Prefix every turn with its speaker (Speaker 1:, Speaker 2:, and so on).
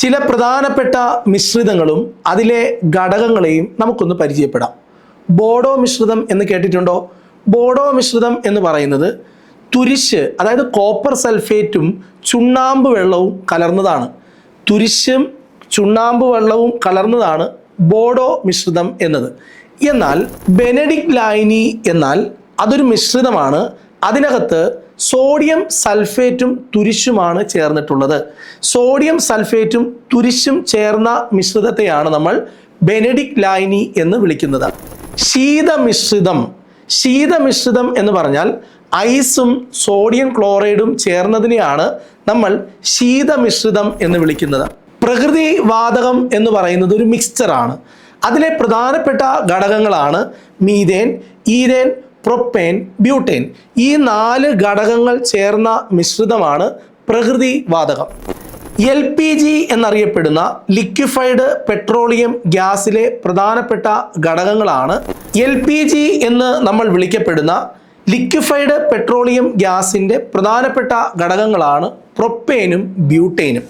Speaker 1: ചില പ്രധാനപ്പെട്ട മിശ്രിതങ്ങളും അതിലെ ഘടകങ്ങളെയും നമുക്കൊന്ന് പരിചയപ്പെടാം. ബോഡോ മിശ്രിതം എന്ന് കേട്ടിട്ടുണ്ടോ? ബോഡോ മിശ്രിതം എന്ന് പറയുന്നത് തുരിശ്, അതായത് കോപ്പർ സൾഫേറ്റും ചുണ്ണാമ്പ് വെള്ളവും കലർന്നതാണ്. തുരിശും ചുണ്ണാമ്പ് വെള്ളവും കലർന്നതാണ് ബോഡോ മിശ്രിതം എന്നത്. എന്നാൽ ബെനഡിക്റ്റ് ലായനി എന്നാൽ അതൊരു മിശ്രിതമാണ്. അതിനകത്ത് സോഡിയം സൾഫേറ്റും തുരിശുമാണ് ചേർന്നിട്ടുള്ളത്. സോഡിയം സൾഫേറ്റും തുരിശും ചേർന്ന മിശ്രിതത്തെയാണ് നമ്മൾ ബെനഡിക്റ്റ് ലായനി എന്ന് വിളിക്കുന്നത്. ശീതമിശ്രിതം. ശീതമിശ്രിതം എന്ന് പറഞ്ഞാൽ ഐസും സോഡിയം ക്ലോറൈഡും ചേർന്നതിനെയാണ് നമ്മൾ ശീതമിശ്രിതം എന്ന് വിളിക്കുന്നത്. പ്രകൃതി വാതകം എന്ന് പറയുന്നത് ഒരു മിക്സ്ചറാണ്. അതിലെ പ്രധാനപ്പെട്ട ഘടകങ്ങളാണ് മീഥേൻ, ഈഥേൻ, പ്രൊപ്പേൻ, ബ്യൂട്ടേൻ. ഈ 4 ഘടകങ്ങൾ ചേർന്ന മിശ്രിതമാണ് പ്രകൃതി വാതകം. LPG എന്നറിയപ്പെടുന്ന ലിക്വിഫൈഡ് പെട്രോളിയം ഗ്യാസിലെ പ്രധാനപ്പെട്ട ഘടകങ്ങളാണ് LPG എന്ന് നമ്മൾ വിളിക്കപ്പെടുന്ന ലിക്വിഫൈഡ് പെട്രോളിയം ഗ്യാസിൻ്റെ പ്രധാനപ്പെട്ട ഘടകങ്ങളാണ് പ്രൊപ്പേനും ബ്യൂട്ടേനും.